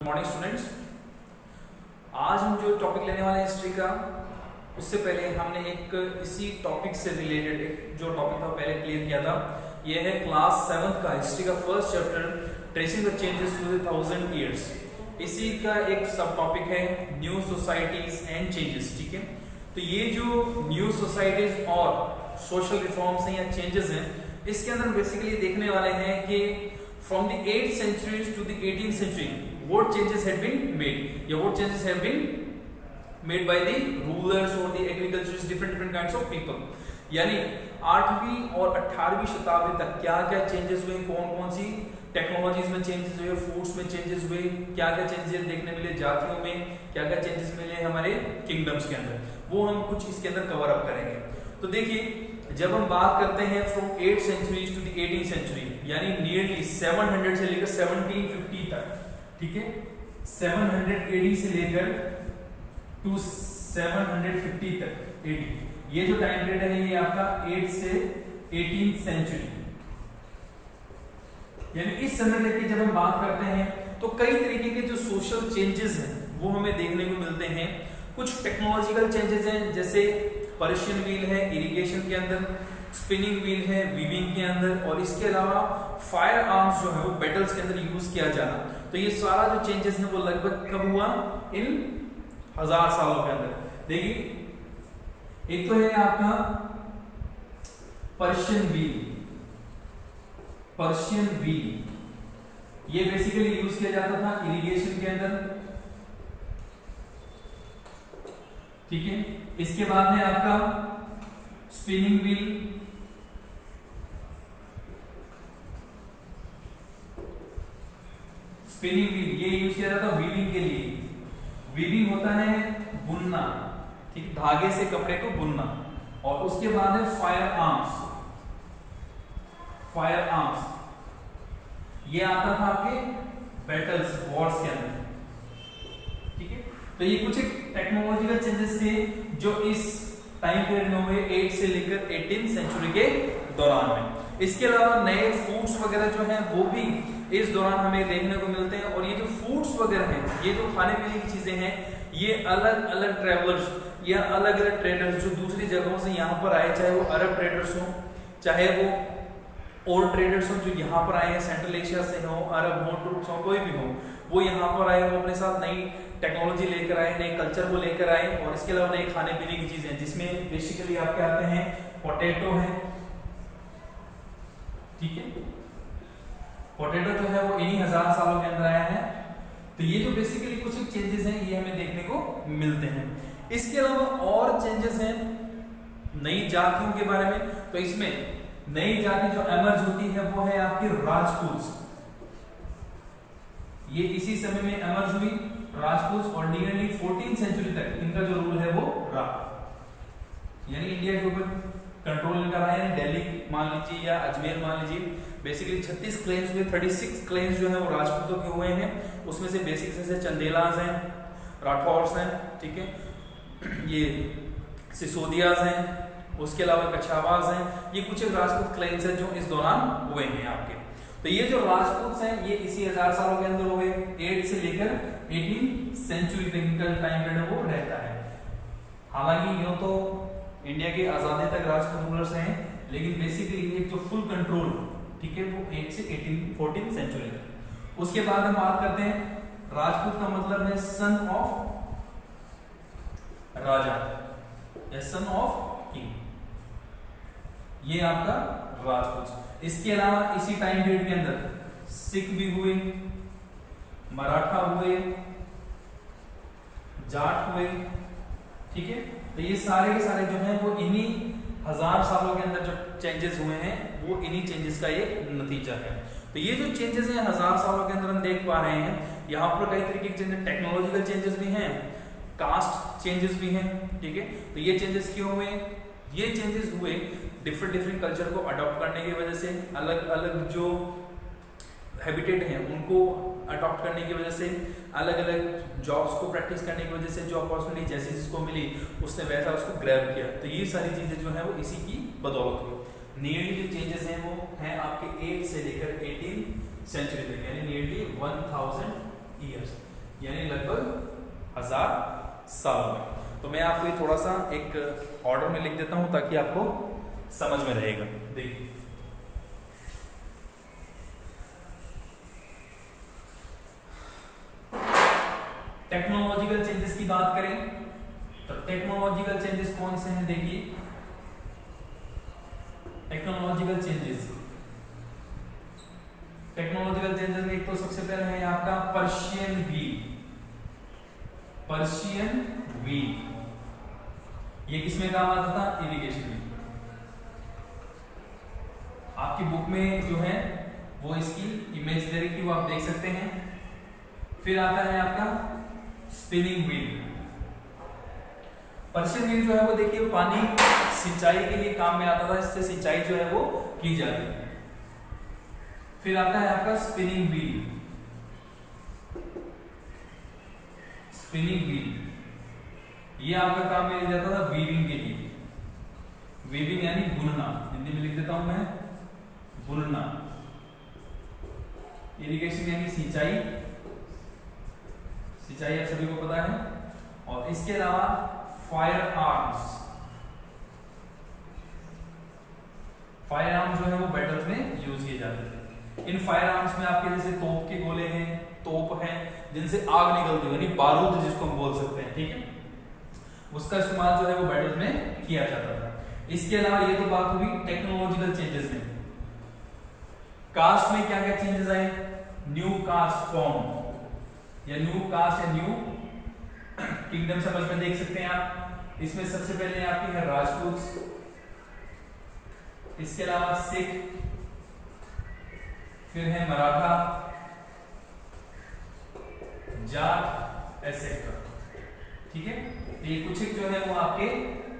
Morning students, आज हम जो टॉपिक लेने वाले हैं हिस्ट्री का, उससे पहले हमने एक इसी टॉपिक से रिलेटेड एक जो टॉपिक था पहले क्लियर किया था। यह है क्लास 7th का हिस्ट्री का first chapter, tracing the changes through the 1000 years. इसी का एक सब टॉपिक है न्यू सोसाइटीज एंड चेंजेस। ठीक है, तो ये जो न्यू सोसाइटीज और सोशल रिफॉर्म्स हैं या चेंजेस हैं, इसके अंदर बेसिकली देखने वाले हैं कि from the 8th century to the 18th century what changes had been made या what changes have been made by the rulers or the agriculturists, different kinds of people। यानी 8वीं और 18वीं शताब्दी तक क्या क्या चेंजेस हुए, कौन कौन सी टेक्नोलॉजीज में चेंजेस हुए, फूड्स में चेंजेस हुए, क्या क्या चेंजेस देखने मिले जातियों में, क्या क्या चेंजेस मिले हमारे किंगडम्स के अंदर, वो हम कुछ इसके अंदर कवर अप करेंगे। तो देखिए, जब हम बात करते हैं from 8th century to the 18th century, यानी नियरली 700 से लेकर 1750 तक, ठीक है, 700 AD से लेकर टू 750 तक AD, ये जो टाइम पीरियड है ये आपका 8 से 18th सेंचुरी, यानी इस समय तक की जब हम बात करते हैं तो कई तरीके के जो सोशल चेंजेस हैं वो हमें देखने को मिलते हैं। कुछ टेक्नोलॉजिकल चेंजेस हैं, जैसे पर्शियन व्हील है इरिगेशन के अंदर, स्पिनिंग व्हील है वीविंग के अंदर, और इसके अलावा फायर आर्म्स जो है वो बैटल्स के अंदर यूज किया जाना। तो ये सारा जो चेंजेस है वो लगभग कब हुआ, इन 1000 सालों के अंदर। देखिए, एक तो है आपका पर्शियन व्हील। पर्शियन व्हील ये बेसिकली यूज किया जाता था इरिगेशन के अंदर, ठीक है। इसके बाद है आपका स्पिनिंग व्हील, स्पिनिंग व्हील ये यूज किया जाता है वीविंग के लिए। वीविंग होता है बुनना, ठीक, धागे से कपड़े को बुनना। और उसके बाद है फायर आर्म्स। फायर आर्म्स ये आता था आपके बैटल्स, वॉर्स के अंदर, ठीक है। तो ये कुछ टेक्नोलॉजिकल चेंजेस थे जो इस टाइम पीरियड में हुए 8 से लेकर 18th सेंचुरी के दौरान में। इसके अलावा नए फूड्स वगैरह जो हैं वो भी इस दौरान हमें देखने को मिलते हैं। और ये जो फूड्स वगैरह हैं, ये जो खाने पीने की चीजें हैं, ये अलग अलग ट्रेवलर्स या अलग अलग ट्रेडर्स जो दूसरी जगहों से यहाँ पर आए, चाहे वो अरब ट्रेडर्स हो, चाहे वो ओल्ड ट्रेडर्स हो जो यहाँ पर आए हैं सेंट्रल एशिया से हो, अरब हो, तुर्क्स हो, कोई भी हो, वो यहाँ पर आए, वो अपने साथ नई टेक्नोलॉजी लेकर आए, नए कल्चर को लेकर आए। और इसके अलावा नए खाने पीने की चीजें, जिसमें बेसिकली आपके आते हैं पोटैटो है, ठीक है। पोटैटो जो है वो इन्हीं 1000 सालों के अंदर आया है। तो ये जो बेसिकली कुछ चेंजेस हैं ये हमें देखने को मिलते हैं। इसके अलावा और चेंजेस हैं नई जातियों के बारे में। तो इसमें नई जाति जो एमर्ज होती है वो है आपकी राजपूत। ये इसी समय में एमर्ज हुई राजपूत, और नियरली 14th सेंचुरी तक इनका जो रूल है वो रहा, यानी इंडिया के ऊपर कंट्रोल इनका रहा है। दिल्ली मान लीजिए या अजमेर मान लीजिए, बेसिकली 36 क्लेम्स हुए, 36 क्लेम्स जो है वो राजपूतों के हुए हैं। उसमें से बेसिक जैसे चंदेलाज हैं, राठौर्स हैं, ठीक है, ये सिसोदियाज हैं, उसके अलावा कछावाज हैं। ये कुछ राजपूत क्लेम्स हैं जो इस दौरान हुए हैं आपके। तो ये जो राजपूत हैं ये इसी 1000 सालों के अंदर हुए, 8 से लेकर 18th सेंचुरी तक इनका टाइम पीरियड वो रहता है। हालांकि यूं तो इंडिया की आजादी तक राजपूत रूलर्स हैं, लेकिन बेसिकली एक जो फुल कंट्रोल, ठीक है, वो 8 से 14th सेंचुरी तक। उसके बाद हम बात करते हैं, राजपूत का मतलब है सन ऑफ राजा या सन ऑफ किंग, ये आपका राजपूत। इसके अलावा इसी टाइम पीरियड के अंदर सिख भी हुए, मराठा हुए, जाट हुए, ठीक है। तो ये सारे के सारे जो हैं वो इन्हीं 1000 सालों के अंदर जो चेंजेस हुए हैं वो इन्हीं चेंजेस का एक नतीजा है। तो ये जो चेंजेस हैं 1000 सालों के अंदर हम देख पा रहे हैं, यहाँ पर कई तरीके के चेंजेस, टेक्नोलॉजिकल चेंजेस भी हैं, कास्ट चेंजेस भी हैं, ठीक है। तो ये चेंजेस क्यों हुए? ये चेंजेस हुए डिफरेंट कल्चर को अडॉप्ट करने की वजह से, अलग अलग जो हैबिटेट हैं उनको अडॉप्ट करने की वजह से, अलग अलग जॉब्स को प्रैक्टिस करने की वजह से जो अपॉर्चुनिटी जैसे जिसको मिली उसने वैसा उसको ग्रैब किया। तो ये सारी चीजें जो है वो इसी की बदौलत हुई। नियरली जो चेंजेस हैं वो हैं आपके 8 से लेकर 18 सेंचुरी तक, यानी नियरली 1000 ईयर्स। यानी लगभग 1000 सालों में। तो मैं आपको ये थोड़ा सा एक ऑर्डर में लिख देता हूं ताकि आपको समझ में रहेगा। देखिए टेक्नोलॉजिकल चेंजेस की बात करें तो टेक्नोलॉजिकल चेंजेस कौन से हैं? देखिए टेक्नोलॉजिकल चेंजेस में एक तो सबसे पहले है आपका पर्शियन व्हील। ये किसमें काम आता था? इरिगेशन में। आपकी बुक में जो है वो इसकी इमेज दे रखी वो आप देख सकते हैं। फिर आता है आपका स्पिनिंग व्हील। पर्शियन व्हील जो है वो देखिए पानी सिंचाई के लिए काम में आता था, इससे सिंचाई जो है वो की जाती है। फिर आता है आपका स्पिनिंग व्हील। ये आपका काम में लिया जाता था वीविंग के लिए। वीविंग यानी बुनना, हिंदी में लिख देता हूं मैं, बुनना। इरिगेशन यानी सिंचाई आप सभी को पता है। और इसके अलावा फायर आर्म्स जो है वो बैटल्स में यूज किए जाते थे। इन फायर आर्म्स में आपके जैसे तोप के गोले हैं, तोप हैं जिनसे आग निकलती है, यानी बारूद जिसको हम बोल सकते हैं, ठीक है, उसका इस्तेमाल जो है वो बैटल्स में किया जाता था। इसके अलावा ये तो बात हुई टेक्नोलॉजिकल चेंजेस में। कास्ट में क्या क्या चेंजेस आए? न्यू कास्ट फॉर्म या न्यू कास्ट या न्यू किंगडम समझ में देख सकते हैं आप। इसमें सबसे पहले आपकी है राजपूत, इसके अलावा सिख, फिर है मराठा, जाट, एसेट्रा, ठीक है। तो ये कुछ जो है वो आपके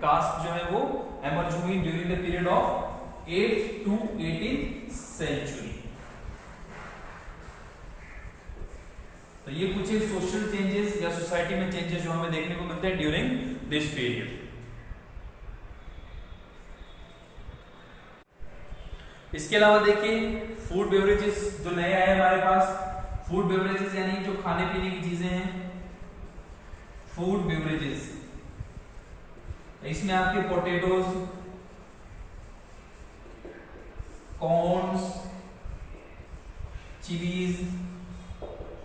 कास्ट जो है वो एमर्ज हुई during the period of 8th to 18th century. तो ये कुछ सोशल चेंजेस या सोसाइटी में चेंजेस जो हमें देखने को मिलते हैं ड्यूरिंग दिस पीरियड। इसके अलावा देखिए फूड बेवरेजेस जो नए आए हमारे पास। फूड बेवरेजेस यानी जो खाने पीने की चीजें हैं, फूड बेवरेजेस। इसमें आपके पोटैटोज, कॉर्न्स, चिलीज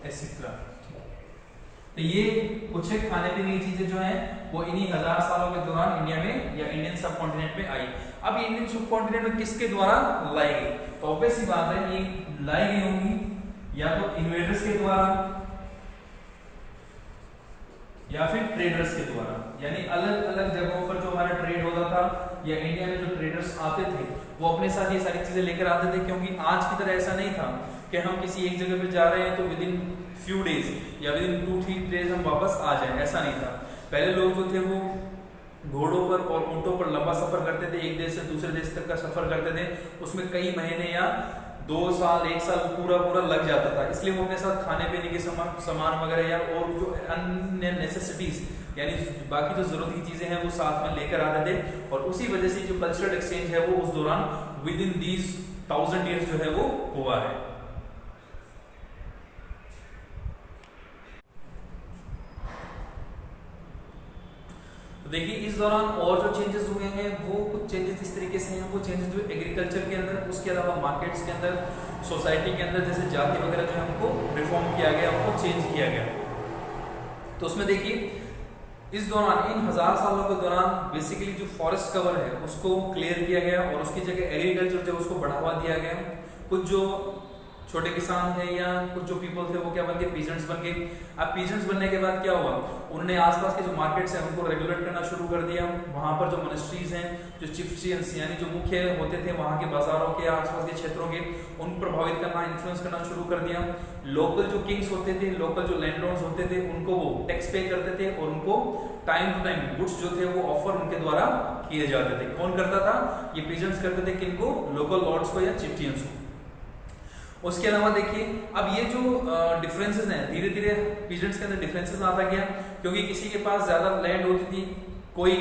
एसेट्रा। तो ये कुछ खाने पीने की चीजें जो हैं वो इन्हीं 1000 सालों के दौरान इंडिया में या इंडियन सब कॉन्टिनेंट में आई। अब इंडियन सब कॉन्टिनेंट में किसके द्वारा लाई गई? तो ऑब्वियस सी बात है ये लाई गई होंगी या तो इन्वेडर्स के द्वारा या फिर ट्रेडर्स के द्वारा, यानी अलग अलग जगहों पर जो हमारा ट्रेड होता था या इंडिया में जो ट्रेडर्स आते थे वो अपने साथ ये सारी चीजें लेकर आते थे। क्योंकि आज की तरह ऐसा नहीं था कि हम किसी एक जगह पे जा रहे हैं तो विद इन फ्यू डेज या विद इन 2-3 डेज हम वापस आ जाएं, ऐसा नहीं था। पहले लोग जो थे वो घोड़ों पर और ऊंटों पर लंबा सफर करते थे, एक देश से दूसरे देश तक का सफर करते थे, उसमें कई महीने या 2 साल 1 साल पूरा लग जाता था। इसलिए वो अपने साथ खाने पीने के सामान वगैरह या और जो अन्य नेसेसिटीज यानी बाकी जो जरूरत की चीजें हैं वो साथ में लेकर आते थे। और उसी वजह से जो कल्चरल एक्सचेंज है वो उस दौरान विद इन दीज 1000 ईयर्स जो है वो हुआ है। देखिए इस दौरान और जो चेंजेस हुए हैं वो कुछ चेंजेस इस तरीके से हैं। वो चेंजेस हुए एग्रीकल्चर के अंदर, उसके अलावा मार्केट्स के अंदर, सोसाइटी के अंदर, जैसे जाति वगैरह जो है उनको रिफॉर्म किया गया, उनको चेंज किया गया। तो उसमें देखिए इस दौरान इन 1000 सालों के दौरान बेसिकली जो फॉरेस्ट कवर है उसको क्लियर किया गया और उसकी जगह एग्रीकल्चर जो उसको बढ़ावा दिया गया। कुछ जो छोटे किसान थे या कुछ जो पीपल थे वो क्या बन गए? पीजेंट्स बन गए। अब पीजेंट्स बनने के बाद क्या हुआ? उन्होंने आसपास के जो मार्केट्स हैं उनको रेगुलेट करना शुरू कर दिया। वहां पर जो मिनिस्ट्रीज हैं, जो चिफ्टियंस यानी जो मुख्य होते थे वहां के बाजारों के आसपास के क्षेत्रों के, उन प्रभावित करना, इन्फ्लुएंस करना शुरू कर दिया। लोकल जो किंग्स होते थे, लोकल जो लैंडलॉर्ड्स होते थे, उनको वो टैक्स पे करते थे और उनको टाइम टू टाइम गुड्स जो थे वो ऑफर उनके द्वारा किए जाते थे। कौन करता था? ये पीजेंट्स करते थे। किनको? लोकल लॉर्ड्स को या चिफ्टियंस को। उसके अलावा देखिए अब ये जो डिफरेंसेस हैं धीरे धीरे पीजेंट्स के अंदर डिफरेंसेस आता गया, क्योंकि किसी के पास ज्यादा लैंड होती थी, कोई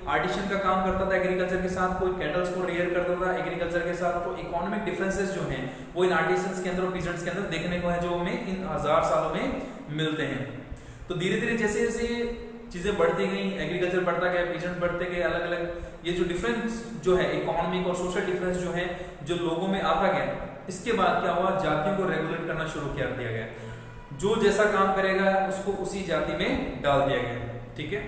आर्टिशन का काम करता था एग्रीकल्चर के साथ, कोई कैटल्स को रेयर करता था एग्रीकल्चर के साथ। तो इकोनॉमिक डिफरेंसेस जो हैं वो इन आर्टिसंस के अंदर और पीजेंट्स के अंदर देखने को है जो हमें इन 1000 सालों में मिलते हैं। तो धीरे धीरे जैसे जैसे चीजें बढ़ती गई, एग्रीकल्चर बढ़ता गया, पीजेंट्स बढ़ते गए, अलग अलग ये जो डिफरेंस जो है इकोनॉमिक और सोशल डिफरेंस जो है जो लोगों में आता गया, इसके बाद क्या हुआ, जातियों को रेगुलेट करना शुरू कर दिया गया। जो जैसा काम करेगा उसको उसी जाति में डाल दिया गया। ठीक है,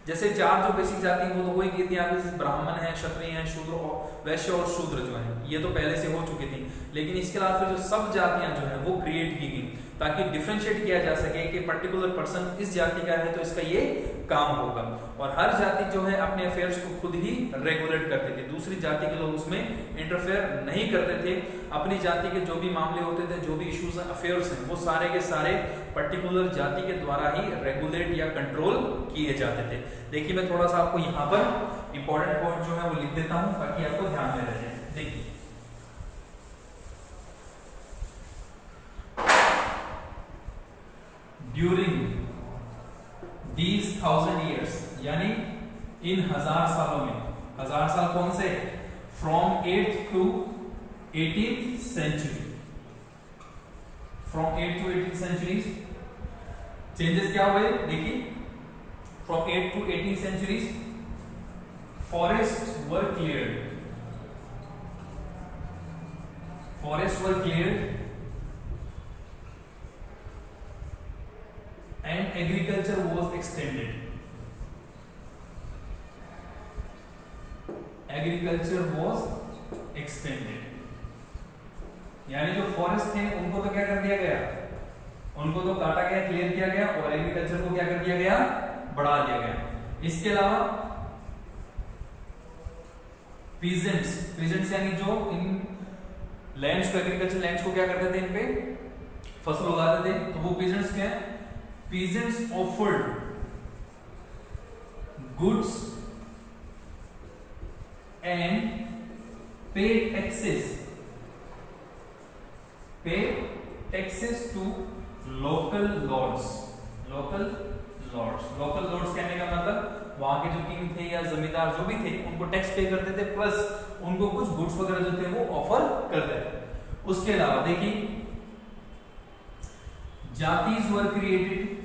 जैसे चार जो बेसिक जाति वो तो वही की थी यहाँ पे, ब्राह्मण है, क्षत्रिय है, शूद्र और वैश्य और शूद्र जो है ये तो पहले से हो चुकी थी, लेकिन इसके अलावा फिर जो सब जातियां जो है वो क्रिएट की गई ताकि डिफरेंशिएट किया जा सके कि पर्टिकुलर पर्सन इस जाति का है तो इसका ये काम होगा। और हर जाति जो है अपने अफेयर्स को खुद ही रेगुलेट करते थे, दूसरी जाति के लोग उसमें इंटरफेयर नहीं करते थे। अपनी जाति के जो भी मामले होते थे, जो भी इश्यूज अफेयर्स हैं, वो सारे के सारे पर्टिकुलर जाति के द्वारा ही रेगुलेट या कंट्रोल किए जाते थे। देखिए मैं थोड़ा सा आपको यहाँ पर इंपॉर्टेंट पॉइंट जो है वो लिख देता हूँ ताकि आपको ध्यान में रहे। देखिए ड्यूरिंग these 1000 years, यानी इन 1000 सालों में, 1000 साल कौन से, from 8th to 18th century, from 8th to 18th centuries changes क्या हुए, देखिए from 8th to 18th centuries forests were cleared, and agriculture was extended, यानी जो फॉरेस्ट थे उनको तो क्या कर दिया गया, उनको तो काटा गया, क्लियर किया गया, और एग्रीकल्चर को क्या कर दिया गया, बढ़ा दिया गया। इसके अलावा पीजेंट्स यानी जो इन लैंड्स को, एग्रीकल्चर लैंड्स को क्या करते थे, इन पे फसल उगाते थे, तो वो पीजेंट्स क्या है, peasants offered goods and paid taxes to local lords कहने का मतलब वहां के जो किंग थे या जमींदार जो भी थे उनको टैक्स पे करते थे, प्लस उनको कुछ गुड्स वगैरह जो थे वो ऑफर करते थे। उसके अलावा देखिए जातिज वर created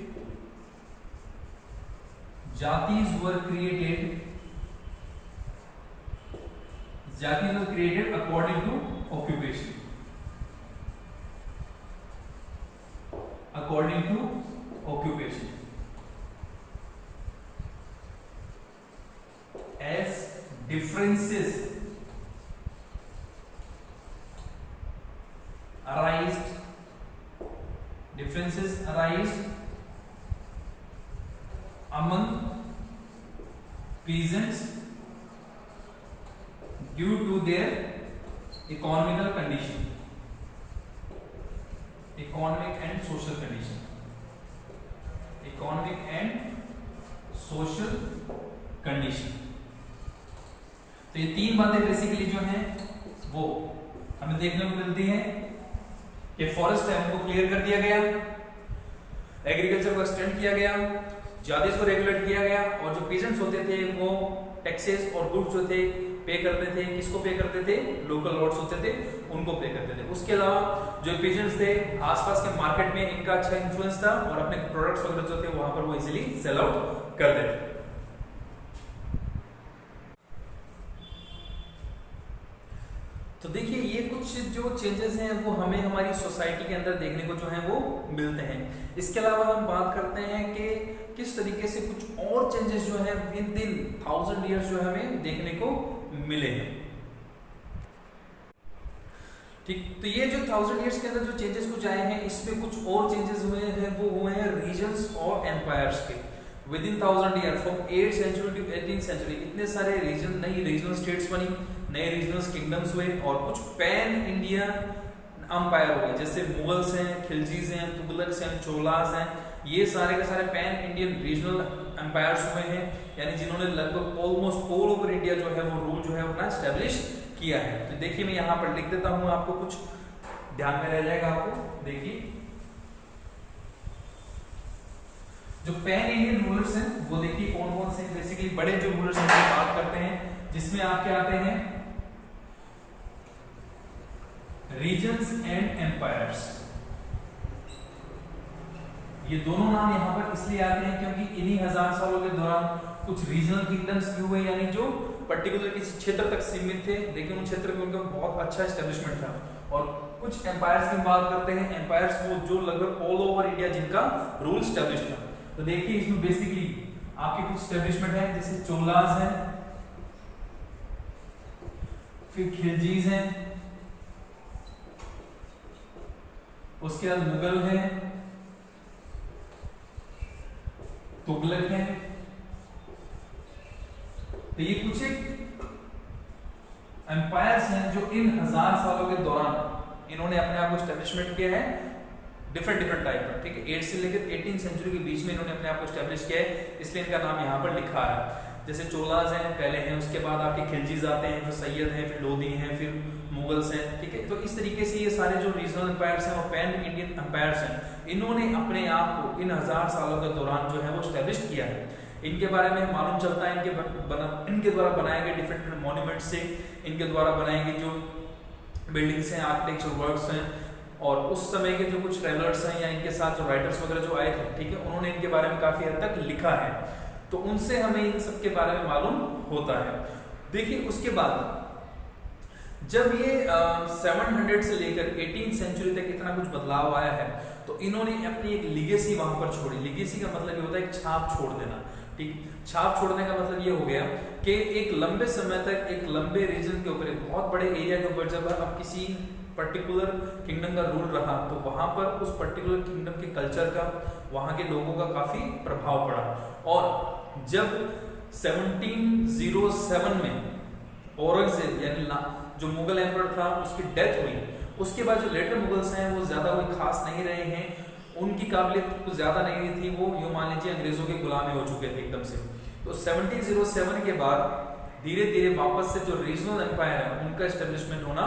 according to occupation as differences arise among peasants due to their economic and social condition। तो ये तीन बातें बेसिकली जो हैं वो हमें देखने को मिलती हैं कि फॉरेस्ट है उनको क्लियर कर दिया गया, एग्रीकल्चर को एक्सटेंड किया गया, जातिज को रेगुलेट किया गया, और जो पीजेंट्स होते थे वो टैक्सेस और गुड्स जो थे पे करते थे, किसको पे करते थे, लोकल लॉर्ड्स होते थे उनको पे करते थे। उसके अलावा जो पीजेंट्स थे आसपास के मार्केट में इनका अच्छा इन्फ्लुएंस था और अपने प्रोडक्ट्स वगैरह जो थे वहां पर वो इजीली सेल आउट करते थे। तो देखिए ये कुछ जो चेंजेस हैं वो हमें हमारी सोसाइटी के अंदर देखने को जो है वो मिलते हैं। इसके अलावा हम बात करते हैं कि किस तरीके से कुछ और चेंजेस जो है विद इन 1000 इयर्स जो हमें देखने को मिले हैं। ठीक, तो ये जो 1000 इयर्स के अंदर जो चेंजेस कुछ आए हैं इसमें कुछ और चेंजेस हुए हैं, वो हुए हैं रीजन्स और एम्पायर्स के। Within 1000 year from 8th century to 18th century इतने सारे रीजन, नई रीजनल स्टेट्स बनी, नए रीजनल किंगडम्स हुए और कुछ पैन इंडिया अंपायर हुए, जैसे मुगल्स हैं, खिलजीज हैं, तुगलक्स हैं, चोलास हैं, ये सारे के सारे पैन इंडियन रीजनल एम्पायर्स हुए हैं, यानी जिन्होंने लगभग ऑलमोस्ट ऑल ओवर इंडिया जो है वो रूल जो है अपना एस्टेब्लिश किया है। तो देखिए मैं यहाँ पर लिख देता हूँ, आपको कुछ ध्यान में रह जाएगा। आपको देखिए जो पैन इंडियन रूलर्स हैं वो देखिए कौन कौन से, बेसिकली बड़े जो रूलर्स हैं बात करते हैं, जिसमें आपके आते हैं रीजन्स एंड एम्पायर्स। ये दोनों नाम यहाँ पर इसलिए आते हैं क्योंकि इन्हीं 1000 सालों के दौरान कुछ रीजनल किंगडम्स भी हुए, यानी जो पर्टिकुलर किसी क्षेत्र तक सीमित थे, लेकिन उन क्षेत्र में उनका बहुत अच्छा एस्टेब्लिशमेंट था। और कुछ एम्पायर्स की बात करते हैं, एम्पायर्स वो जो लगभग ऑल ओवर इंडिया जिनका रूल एस्टेब्लिश था। तो देखिए इसमें बेसिकली आपके कुछ एस्टेब्लिशमेंट है, जैसे चोलास हैं, फिर खिलजीज हैं, उसके बाद मुगल हैं, तुगलक हैं। तो ये कुछ एक एम्पायर्स हैं जो इन 1000 सालों के दौरान इन्होंने अपने आप को एस्टेब्लिशमेंट किया है डिफरेंट टाइप का, ठीक है। 8 से लेकर 18 सेंचुरी के बीच में इन्होंने अपने आप को एस्टेब्लिश किया है, इसलिए इनका नाम यहाँ पर लिखा है। जैसे चोलाज हैं पहले हैं, उसके बाद आपके खिलजीज आते हैं, फिर सैयद हैं, फिर लोधी हैं, फिर मुगल्स हैं, ठीक है। तो इस तरीके से ये सारे जो रीजनल एम्पायर्स हैं और पैन इंडियन एम्पायर्स हैं, इन्होंने अपने आप को इन 1000 सालों के दौरान जो है वो एस्टेब्लिश किया है। इनके बारे में मालूम चलता है इनके द्वारा बनाए गए डिफरेंट मॉन्यूमेंट्स से, इनके द्वारा बनाए गए जो बिल्डिंग्स हैं, आर्किटेक्चर वर्क्स हैं, और उस समय के जो कुछ ट्रेवलर्स हैं या इनके साथ जो राइटर्स वगैरह जो आए थे, ठीक है, उन्होंने इनके बारे में काफी हद तक लिखा है, तो उनसे हमें इन सब के बारे में मालूम होता है। देखिए उसके बाद जब ये 700 से लेकर 18 सेंचुरी तक इतना कुछ बदलाव आया है, तो इन्होंने अपनी एक लिगेसी वहां पर छोड़ी। लिगेसी का मतलब ये होता है एक छाप छोड़ देना, ठीक। छाप छोड़ने का मतलब ये हो गया कि एक लंबे समय तक एक लंबे रीजन के ऊपर, एक बहुत बड़े एरिया के ऊपर जब अब किसी पर्टिकुलर किंगडम का रूल रहा, तो वहां पर उस पर्टिकुलर किंगडम के कल्चर का, वहां के लोगों का काफी प्रभाव पड़ा। और जब 1707 में औरंगजेब यानी जो मुगल एम्पर था उसकी डेथ हुई, उसके बाद जो लेटर मुगल्स हैं वो ज्यादा कोई खास नहीं रहे हैं, उनकी काबिलियत कुछ ज्यादा नहीं थी, वो यूं मान लीजिए अंग्रेजों के गुलामी हो चुके थे एकदम से। तो 1707 के बाद धीरे धीरे वापस से जो रीजनल एम्पायर है उनका एस्टेब्लिशमेंट होना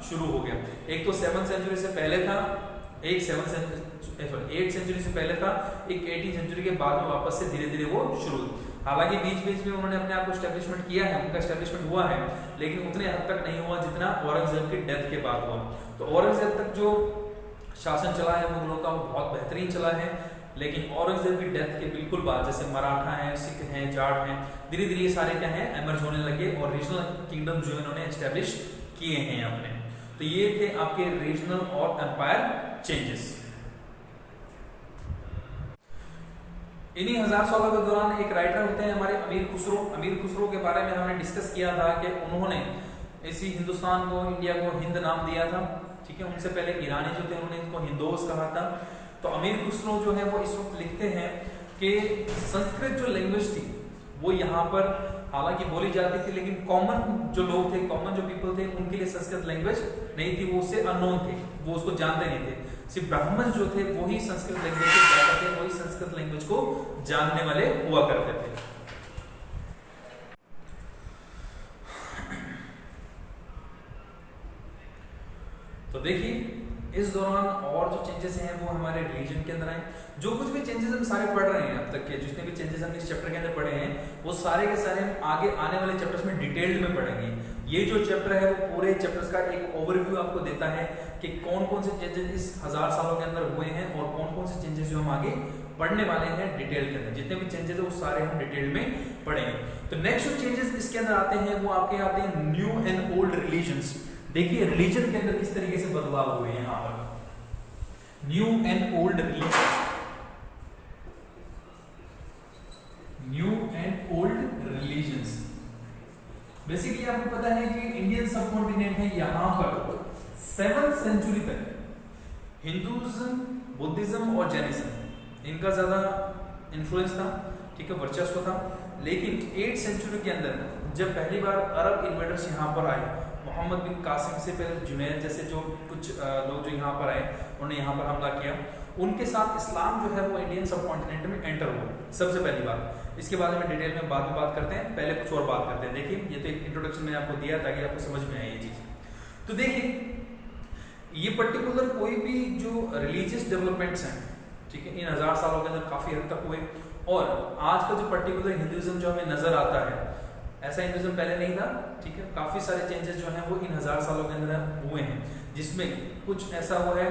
शुरू हो गया। एक तो 7 सेंचुरी से पहले था, एक 8 सेंचुरी से पहले था, एक 18 सेंचुरी के बाद में वापस से धीरे धीरे वो शुरू। हालांकि बीच बीच में उन्होंने अपने आप को एस्टेब्लिशमेंट किया है, उनका एस्टेब्लिशमेंट हुआ है, लेकिन उतने हद तक नहीं हुआ जितना औरंगजेब की डेथ के बाद हुआ। तो औरंगजेब तक जो शासन चला है मुगलों का वो बहुत बेहतरीन चला है, लेकिन औरंगजेब की डेथ के बिल्कुल बाद जैसे मराठा हैं, सिख हैं, जाट हैं, धीरे धीरे ये सारे क्या हैं एमर्ज होने लगे और रीजनल किंगडम जो इन्होंने एस्टेब्लिश किए हैं अपने। तो ये थे आपके रीजनल और एम्पायर चेंजेस। इन्हीं 1000 सालों के दौरान एक राइटर होते हैं हमारे अमीर खुसरो। अमीर खुसरो के बारे में हमने डिस्कस किया था कि उन्होंने इसी हिंदुस्तान को, इंडिया को हिंद नाम दिया था, ठीक है। उनसे पहले ईरानी जो थे उन्होंने इनको हिंदोस कहा था। तो अमीर खुसरो जो है वो इस वक्त लिखते हैं कि संस्कृत जो लैंग्वेज थी वो यहाँ पर हालांकि बोली जाती थी, लेकिन कॉमन जो लोग थे, कॉमन जो पीपल थे, उनके लिए संस्कृत लैंग्वेज नहीं थी, वो उससे अननोन थे, वो उसको जानते नहीं थे। सिर्फ ब्राह्मण जो थे वही संस्कृत लैंग्वेज को जानते थे, वही संस्कृत लैंग्वेज को जानने वाले हुआ करते थे। तो देखिए इस दौरान और जो चेंजेस हैं वो हमारे रिलीजन के अंदर आए। जो कुछ भी चेंजेस हम सारे पढ़ रहे हैं अब तक के, जितने भी चेंजेस हमने इस चैप्टर के अंदर पढ़े हैं, वो सारे के सारे हम आगे आने वाले चैप्टर्स में डिटेल्ड में पढ़ेंगे। ये जो चैप्टर है वो पूरे चैप्टर्स का एक ओवरव्यू आपको देता है कि कौन कौन से चेंजेस इस 1000 सालों के अंदर हुए हैं और कौन कौन से चेंजेस जो हम आगे पढ़ने वाले हैं डिटेल के अंदर। जितने भी चेंजेस है वो सारे हम डिटेल में पढ़ेंगे। तो नेक्स्ट जो चेंजेस इसके अंदर आते हैं वो आपके आते हैं न्यू एंड ओल्ड रिलीजन्स। देखिए रिलीजन के अंदर किस तरीके से बदलाव हुए हैं यहाँ पर। New and old religions, new and old religions. Basically आपको पता है कि इंडियन सब कॉन्टिनेंट है, यहाँ पर 7th सेंचुरी तक हिंदुइज्म, बुद्धिज्म और जैनिज्म इनका ज्यादा इन्फ्लुएंस था, ठीक है, वर्चस्व था। लेकिन 8th सेंचुरी के अंदर जब पहली बार अरब इन्वेडर्स यहाँ पर आए, मोहम्मद बिन कासिम से पहले जुनैद जैसे जो कुछ लोग जो यहाँ पर आए, उन्होंने यहाँ पर हमला किया, उनके साथ इस्लाम जो है वो इंडियन सब कॉन्टिनेंट में एंटर हुआ सबसे पहली बार। इसके बारे में डिटेल में बाद में बात करते हैं, पहले कुछ और बात करते हैं। देखिए ये तो एक इंट्रोडक्शन मैंने आपको दिया ताकि आपको समझ में आए ये चीज। तो देखिए ये पर्टिकुलर कोई भी जो रिलीजियस डेवलपमेंट्स हैं, ठीक है, इन 1000 सालों के अंदर काफी हद तक हुए। और आज का जो पर्टिकुलर हिंदुइज्म जो हमें नजर आता है, ऐसा हिंदुइज्म पहले नहीं था, ठीक है। काफी सारे चेंजेस जो हैं वो इन 1000 सालों के अंदर हुए हैं, जिसमें कुछ ऐसा हुआ है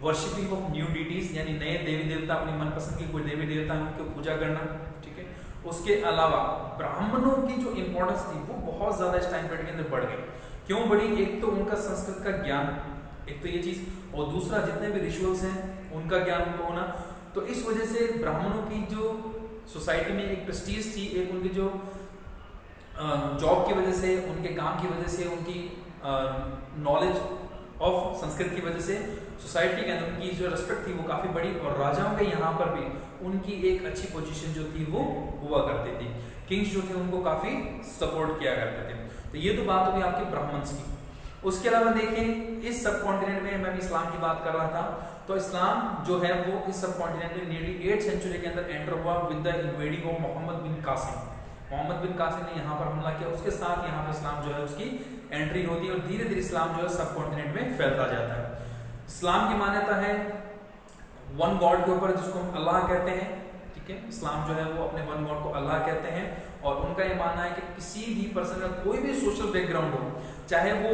वर्शिपिंग ऑफ न्यू डिटीज यानी नए देवी देवता, अपनी मनपसंद की कोई देवी देवता है उनकी पूजा करना, ठीक है। उसके अलावा ब्राह्मणों की जो इंपॉर्टेंस थी वो बहुत ज्यादा इस टाइम पीरियड के अंदर बढ़ गई। क्यों बढ़ी? एक तो उनका संस्कृत का ज्ञान, एक तो ये चीज, और दूसरा जितने भी रिचुअल्स हैं उनका ज्ञान उनको होना। तो इस वजह से ब्राह्मणों की जो सोसाइटी में एक प्रेस्टीज थी, एक उनकी जो जॉब की वजह से, उनके काम की वजह से, उनकी नॉलेज ऑफ संस्कृत की वजह से सोसाइटी के अंदर उनकी जो रिस्पेक्ट थी वो काफी बड़ी, और राजाओं के यहाँ पर भी उनकी एक अच्छी पोजीशन जो थी वो हुआ करती थी। किंग्स जो थे उनको काफी सपोर्ट किया करते थे। तो ये तो बात होगी आपके ब्राह्मण्स की। उसके अलावा देखें इस सब कॉन्टिनेंट में, मैं इस्लाम की बात कर रहा था, तो इस्लाम जो है वो इस सब कॉन्टिनेंट में नियरली 8th सेंचुरी के अंदर एंटर हुआ with the invading of Mohammad बिन कासिम। मोहम्मद बिन कासिम ने यहाँ पर हमला किया, उसके साथ यहाँ पर इस्लाम जो है उसकी एंट्री होती है, और धीरे धीरे इस्लाम जो है सब कॉन्टिनेंट में फैलता जाता है। इस्लाम की मान्यता है वन गॉड के ऊपर, जिसको हम अल्लाह कहते हैं, ठीक है। इस्लाम जो है वो अपने वन गॉड को अल्लाह कहते हैं, और उनका ये मानना है कि किसी भी पर्सन का कोई भी सोशल बैकग्राउंड हो, चाहे वो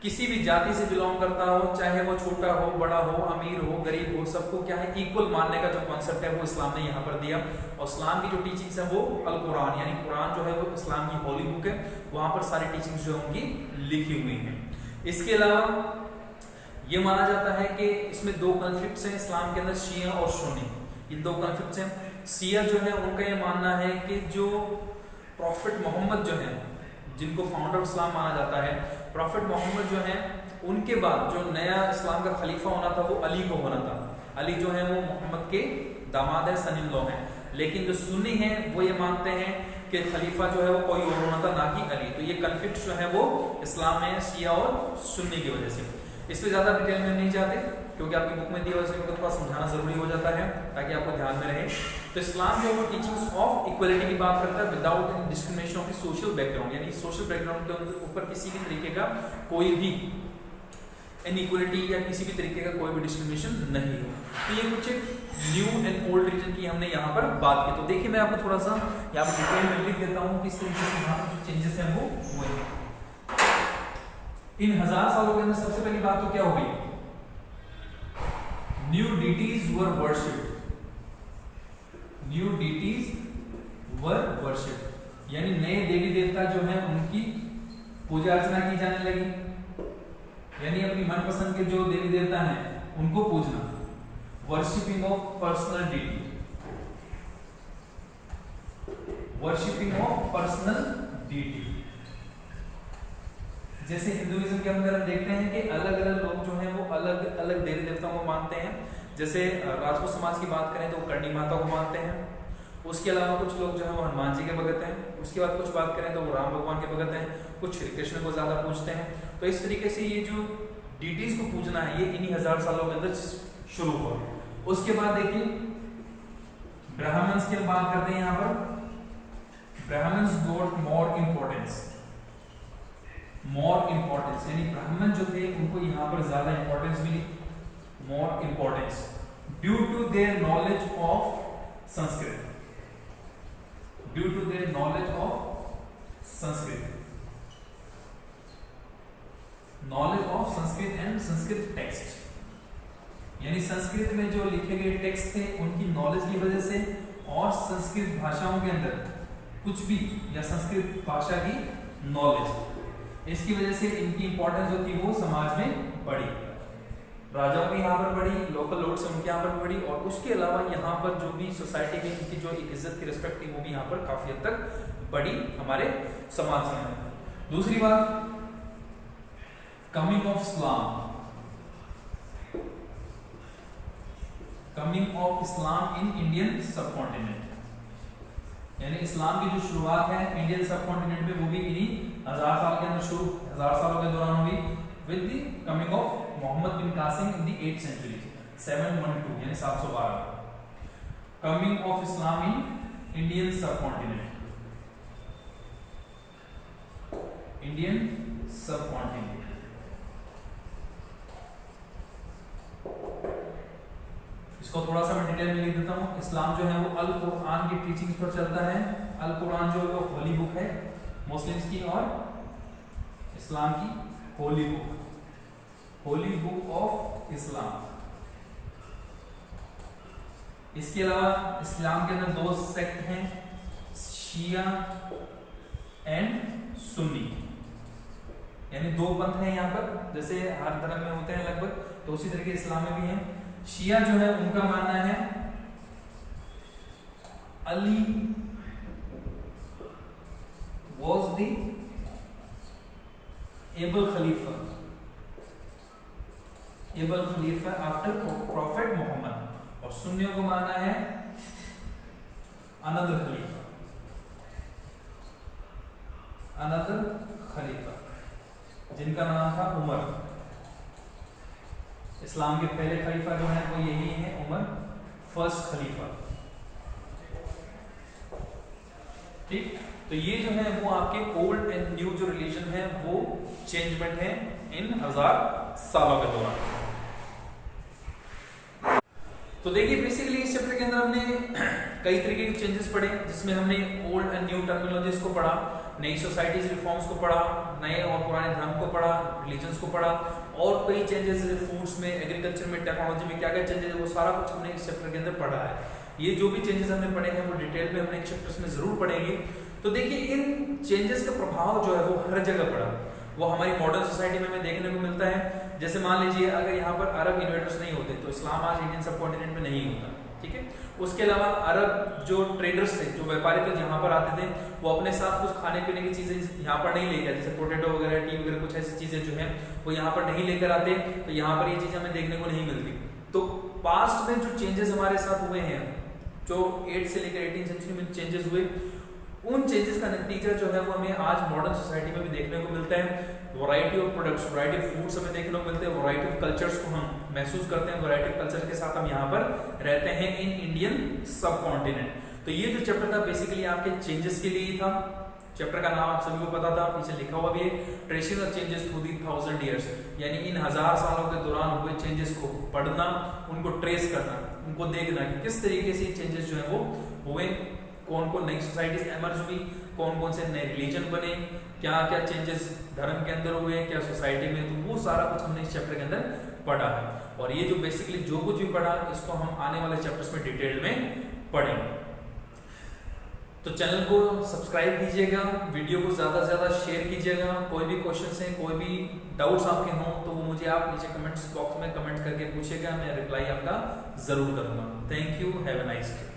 किसी भी जाति से बिलोंग करता हो, चाहे वो छोटा हो, बड़ा हो, अमीर हो, गरीब हो, सबको क्या है इक्वल मानने का जो कॉन्सेप्ट है वो इस्लाम ने यहाँ पर दिया। और इस्लाम की जो टीचिंग्स है वो अल कुरान, यानी कुरान जो है वो इस्लाम की होली बुक है, वहां पर सारी टीचिंग्स जो उनकी लिखी हुई हैं। इसके अलावा ये माना जाता है कि इसमें दो कॉन्फ्लिक्ट्स हैं इस्लाम के अंदर, शिया और सुन्नी, इन दो कॉन्फ्लिक्ट्स हैं। शिया जो है उनका ये मानना है कि जो प्रॉफिट मोहम्मद जो है, जिनको फाउंडर ऑफ इस्लाम माना जाता है, प्रॉफिट मोहम्मद जो है उनके बाद जो नया इस्लाम का खलीफा होना था वो अली को होना था। अली जो है वो मोहम्मद के दामाद है, सन इन लॉ है। लेकिन जो सुन्नी है वो ये मानते हैं कि खलीफा जो है वो कोई और होना था, ना कि अली। तो ये कॉन्फ्लिक्ट जो है वो इस्लाम में शिया और सुन्नी की वजह से। इस पर ज्यादा डिटेल में नहीं जाते क्योंकि आपकी बुक में दिया हुआ थोड़ा समझाना जरूरी हो जाता है ताकि आपको ध्यान में रहे। तो इस्लाम जो है टीचिंग्स ऑफ इक्वलिटी की बात करता है without discrimination of social background, यानी सोशल बैकग्राउंड के ऊपर किसी भी तरीके का कोई भी इनइक्वलिटी या किसी भी तरीके का कोई भी डिस्क्रिमिनेशन नहीं हो। तो ये कुछ न्यू एंड ओल्ड रीजन की हमने यहाँ पर बात की। तो देखिए मैं आपको थोड़ा सा यहाँ पर डिटेल में लिख देता हूँ किस तरीके से यहाँ पर जो चेंजेस हैं वो हुए हैं इन 1000 सालों के अंदर। सबसे पहली बात तो क्या हो गई, न्यू डिटीज वर वर्शिप्ड, न्यू डिटीज वर वर्शिप्ड, यानी नए देवी देवता जो हैं उनकी पूजा अर्चना की जाने लगी, यानी अपनी मनपसंद के जो देवी देवता हैं उनको पूजना। Worshipping of personal deity, worshipping of personal deity. जैसे हिंदुइज्म के अंदर हम देखते हैं कि अलग अलग लोग जो हैं वो अलग अलग देवी देवताओं को मानते हैं। जैसे राजपूत समाज की बात करें तो वो करणी माता को मानते हैं। उसके अलावा कुछ लोग जो है वो हनुमान जी के भगत हैं। उसके बाद कुछ बात करें तो वो राम भगवान के भगत हैं। कुछ श्री कृष्ण को ज्यादा पूजते हैं। तो इस तरीके से ये जो डिटीज को पूजना है ये इन्हीं 1000 सालों के अंदर शुरू हुआ। उसके बाद देखिए ब्राह्मण्स की बात करते हैं। यहाँ पर Brahmins got more importance, more importance, यानी ब्राह्मण जो थे उनको यहाँ पर ज्यादा इंपॉर्टेंस मिली, more importance due to their knowledge of Sanskrit, due to their knowledge of Sanskrit, knowledge of Sanskrit and Sanskrit text, यानी संस्कृत में जो लिखे गए टेक्स्ट थे उनकी नॉलेज की वजह से और संस्कृत भाषाओं के अंदर कुछ भी या संस्कृत भाषा की नॉलेज, इसकी वजह से इनकी इंपॉर्टेंस जो थी वो समाज में बढ़ी। राजाओं की यहाँ पर बढ़ी, लोकल लॉर्ड्स उनके यहाँ पर बढ़ी, और उसके अलावा यहाँ पर जो भी सोसाइटी में इनकी जो एक इज्जत की रिस्पेक्ट थी वो भी यहाँ पर काफी हद तक बढ़ी हमारे समाज में। दूसरी बात, coming of Islam, coming of Islam in Indian सब कॉन्टिनेंट, यानी इस्लाम की जो शुरुआत है इंडियन सब कॉन्टिनेंट में वो भी इन्हीं 1000 साल के अंदर शुरू, 1000 सालों के दौरान हुई with the coming of Mohammad bin Qasim in the 8th century, 712 यानी 712, coming of Islam in Indian subcontinent, Indian subcontinent. इसको थोड़ा सा मैं डिटेल में लिख देता हूँ। इस्लाम जो है वो अल कुरान की टीचिंग्स पर चलता है। अल कुरान जो है वो होली बुक है मुस्लिम्स की, और इस्लाम की Holi book, Holi book of Islam. इसके अलावा इस्लाम के अंदर दो सेक्ट हैं, शिया एंड सुन्नी, यानी दो पंथ हैं यहाँ पर, जैसे हर धर्म में होते हैं लगभग, तो उसी तरीके इस्लाम में भी है। शिया जो है उनका मानना है अली was the able खलीफा आफ्टर प्रॉफिट मोहम्मद, और सुन्नियों को मानना है अनदर खलीफा जिनका नाम था उमर। इस्लाम के पहले खलीफा जो है वो यही है, उमर फर्स्ट खलीफा। ठीक, तो ये जो है वो आपके ओल्ड एंड न्यू जो रिलीजन है वो चेंजमेंट है इन 1000 सालों के दौरान। तो देखिए बेसिकली इस चैप्टर के अंदर हमने कई तरीके के चेंजेस पढ़े, जिसमें हमने ओल्ड एंड न्यू टर्मिनोलॉजीज को पढ़ा, नई सोसाइटीज रिफॉर्म्स को पढ़ा, नए और पुराने धर्म को पढ़ा, रिलीजन्स को पढ़ा, और कई चेंजेस फूड्स में, एग्रीकल्चर में, टेक्नोलॉजी में क्या क्या चेंजेस, वो सारा कुछ हमने इस चैप्टर के अंदर पढ़ा है। ये जो भी चेंजेस हमने पढ़े हैं वो डिटेल में हमने एक चैप्टर्स में जरूर पढ़ेंगे। तो देखिए इन चेंजेस का प्रभाव जो है वो हर जगह पड़ा, वो हमारी मॉडर्न सोसाइटी में हमें देखने को मिलता है। जैसे मान लीजिए अगर यहाँ पर अरब इन्वेडर्स नहीं होते तो इस्लाम आज इंडियन सब कॉन्टिनेंट में नहीं होता, ठीक है। उसके अलावा अरब जो ट्रेडर्स थे, जो व्यापारी थे, यहाँ पर आते थे, वो अपने साथ कुछ खाने पीने की चीजें यहाँ पर नहीं लेकर, जैसे पोटैटो वगैरह, टी वगैरह, कुछ ऐसी चीजें जो है वो यहाँ पर नहीं लेकर आते, तो यहाँ पर ये चीजें हमें देखने को नहीं मिलती। तो पास्ट में जो चेंजेस हमारे साथ हुए हैं, जो 8 से लेकर 18 सेंचुरी में चेंजेस हुए, उन चेंजेस का नतीजा जो है वो हमें आज मॉडर्न सोसाइटी में भी देखने को मिलता है। Variety of products, variety of foods हमें देखने को मिलते हैं, वैरायटी ऑफ कल्चर्स को हम महसूस करते हैं, वैरायटी ऑफ कल्चर के साथ हम यहाँ पर रहते हैं इन इंडियन सब कॉन्टिनेंट। तो ये जो चैप्टर था बेसिकली आपके चेंजेस के लिए था। चैप्टर का नाम आप सभी को पता था, पीछे लिखा हुआ भी है, tracing of changes through the 1000 years, यानी इन 1000 सालों के दौरान हुए चेंजेस को पढ़ना, उनको ट्रेस करना, उनको देखना कि किस तरीके से चेंजेस जो है वो हुए, कौन कौन नई सोसाइटीज एमर्ज हुई, कौन कौन से नए रिलीजन बने, क्या क्या चेंजेस धर्म के अंदर हुए, क्या सोसाइटी में, तो वो सारा कुछ हमने इस चैप्टर के अंदर पढ़ा है। और ये जो बेसिकली जो कुछ भी पढ़ा इसको हम आने वाले चैप्टर्स में डिटेल में पढ़ेंगे। तो चैनल को सब्सक्राइब कीजिएगा, वीडियो को ज़्यादा से ज़्यादा शेयर कीजिएगा। कोई भी क्वेश्चंस हैं, कोई भी डाउट्स आपके हों तो वो मुझे आप नीचे कमेंट्स बॉक्स में कमेंट करके पूछिएगा, मैं रिप्लाई आपका ज़रूर करूँगा। Thank you, have a nice day.